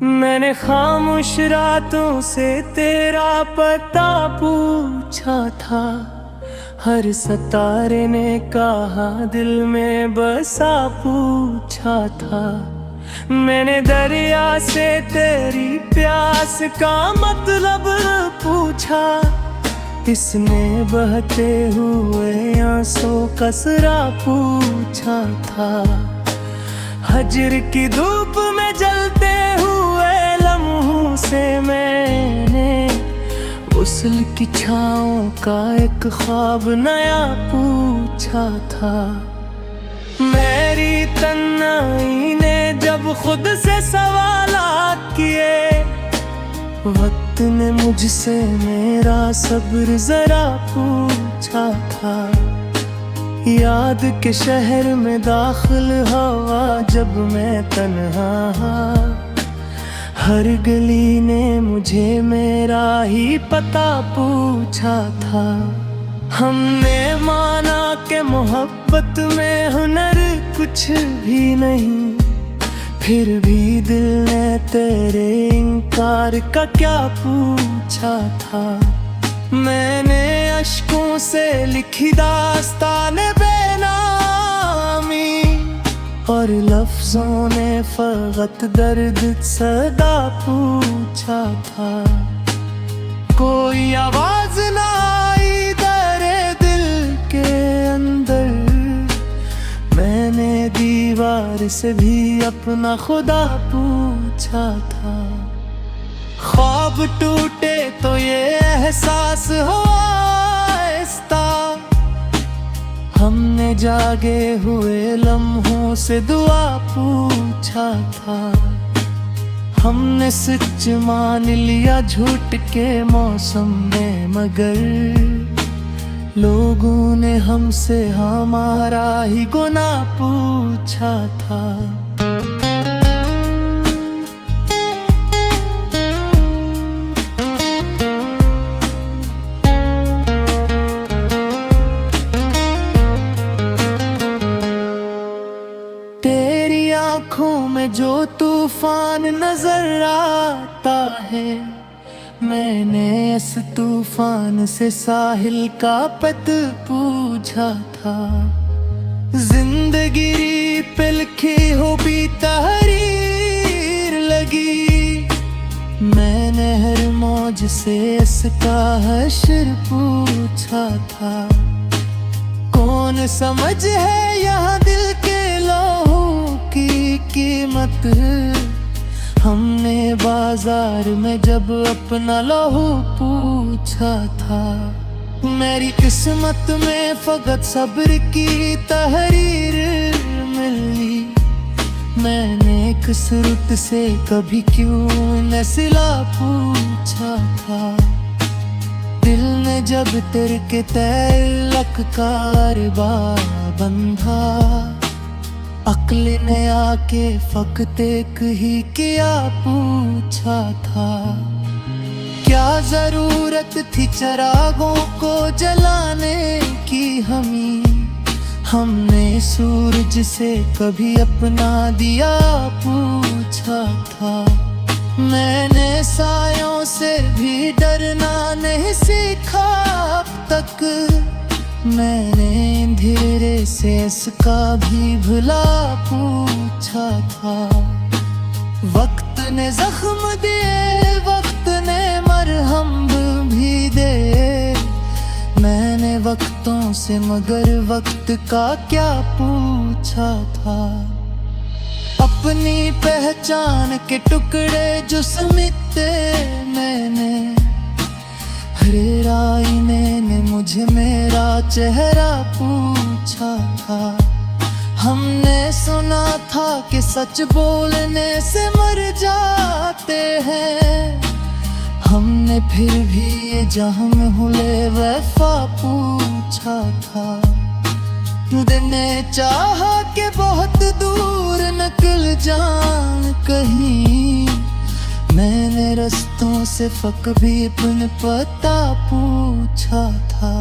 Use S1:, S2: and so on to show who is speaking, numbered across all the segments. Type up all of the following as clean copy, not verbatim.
S1: मैंने खामोश रातों से तेरा पता पूछा था। हर सितारे ने कहा दिल में बसा पूछा था। मैंने दरिया से तेरी प्यास का मतलब पूछा। इसने बहते हुए आंसू का सिरा पूछा था। हजर की धूप में जलते हुए लम्हों से मैंने गुस्ल की छाँव का एक ख्वाब नया पूछा था। मेरी तन्हाई ने जब खुद से सवालात किए, वक्त ने मुझसे मेरा सब्र जरा पूछा था। याद के शहर में दाखिल हवा जब मैं तन्हा, हर गली ने मुझे मेरा ही पता पूछा था। हमने माना कि मोहब्बत में हुनर कुछ भी नहीं, फिर भी दिल ने तेरे इनकार का क्या पूछा था। मैंने अश्कों से लिखी दास्ताने बेनामी, और लफ्जों ने फकत दर्द सदा पूछा था। कोई आवाज ना आई दरे दिल के अंदर, मैंने दीवार से भी अपना खुदा पूछा था। ख्वाब टूटे तो ये एहसास हो आहिस्ता, हमने जागे हुए लम्हों से दुआ पूछा था। हमने सच मान लिया झूठ के मौसम में, मगर लोगों ने हमसे हमारा ही गुनाह पूछा था। तेरी आँखों में जो तूफान नजर आता है, मैंने इस तूफान से साहिल का पत पूछा था। जिंदगी पे लिखी हो भी तहरीर लगी, मैंने हर मौज से इसका हश्र पूछा था। कौन समझ है यहाँ दिल के लहू की कीमत, हमने बाजार में जब अपना लहू पूछा था। मेरी किस्मत में फकत सब्र की तहरीर मिली, मैंने कसरत से कभी क्यों न सिला पूछा था। दिल ने जब तेरे के तल्लक का अरबा बंधा, अक्ल ने आके फकत एक ही किया पूछा था। क्या जरूरत थी चिरागों को जलाने की हमने सूरज से कभी अपना दिया पूछा था। मैंने सायों से भी डरना नहीं सीखा अब तक, मैंने धीरे से इसका भी भुला पूछा था। वक्त ने जख्म दिए, वक्त ने मरहम भी दे, मैंने वक्तों से मगर वक्त का क्या पूछा था। अपनी पहचान के टुकड़े जो समेटे मैंने, हरे आईने ने मुझे मेरा चेहरा पूछा था। हमने सुना था कि सच बोलने से मर जाते हैं, हमने फिर भी ये जहां में हुले वफा पूछा था। खुद ने चाहा कि बहुत दूर निकल जान कहीं, मैंने रस्तों से फक भी अपन पता पूछा था।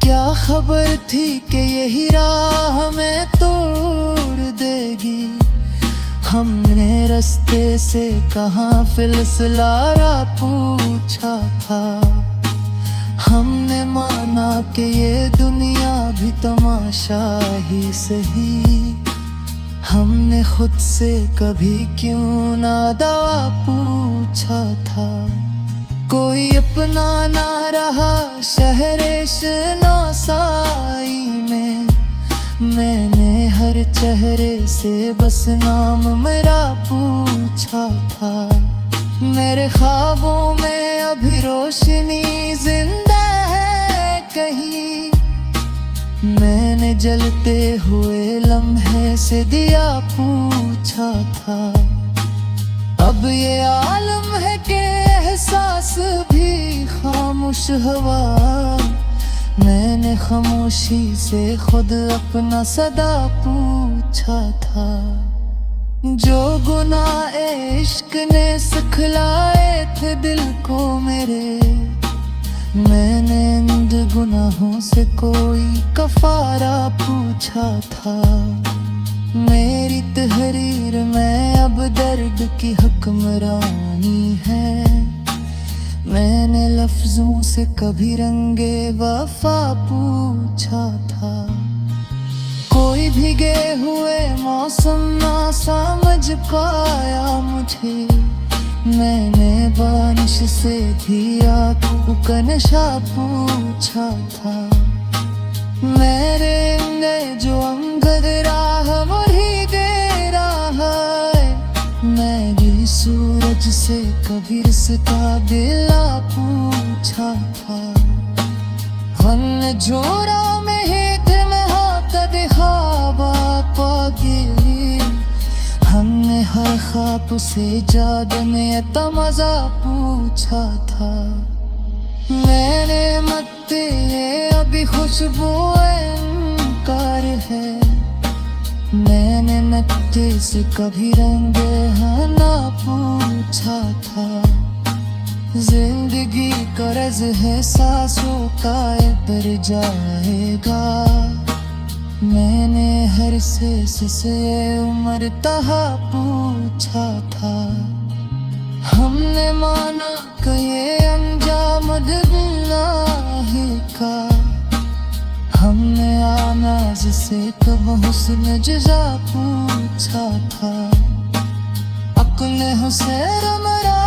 S1: क्या खबर थी कि यही राह हमें तोड़ देगी, हमने रास्ते से कहाँ फिसलारा पूछा था। हमने माना कि ये दुनिया भी तमाशा ही सही। हमने खुद से कभी क्यों ना दवा पूछा था। कोई अपना ना रहा शहरे शनासाई में। मैंने हर चेहरे से बस नाम मेरा पूछा था। मेरे ख्वाबों में अभी रोशनी जिंदा है कहीं। मैंने जलते हुए लम्हे से दिया पूछा था। अब ये आलम है कि एहसास भी खामोश हवा। मैंने खामोशी से खुद अपना सदा पूछा था। जो गुनाह इश्क ने सिखलाए थे दिल को मेरे, मैंने इन गुनाहों से कोई कफारा पूछा था। मेरी तहरीर में अब दर्द की हुक्मरानी है। मैंने लफ्जों से कभी रंगे वफा पूछा था। कोई भीगे हुए मौसम ना समझ पाया मुझे। मैंने बारिश से भी आंखों का नशा पूछा था। मेरे अंदर जो अंगद राह मुझे दे रहा है। मेरी सूरज से कभी रिश्ता दिला पूछा था। वन जोड़ा में हेठ में हाथ दिखावा पागे। हमने हर ख्वाब से जाद में तमजा पूछा था। मैंने मत ये अभी खुशबू इनकार है। मैंने नक्शे से कभी रंगे हना पूछा था। जिंदगी कर्ज है सांसों का पर जाएगा। मैंने हर से उम्र तहा पूछा था। हमने माना कि ये अंजाम दिल्लाही का। हमने आनाज से कब हुस्न जज़ा पूछा था। अक्ल हुसैन मरा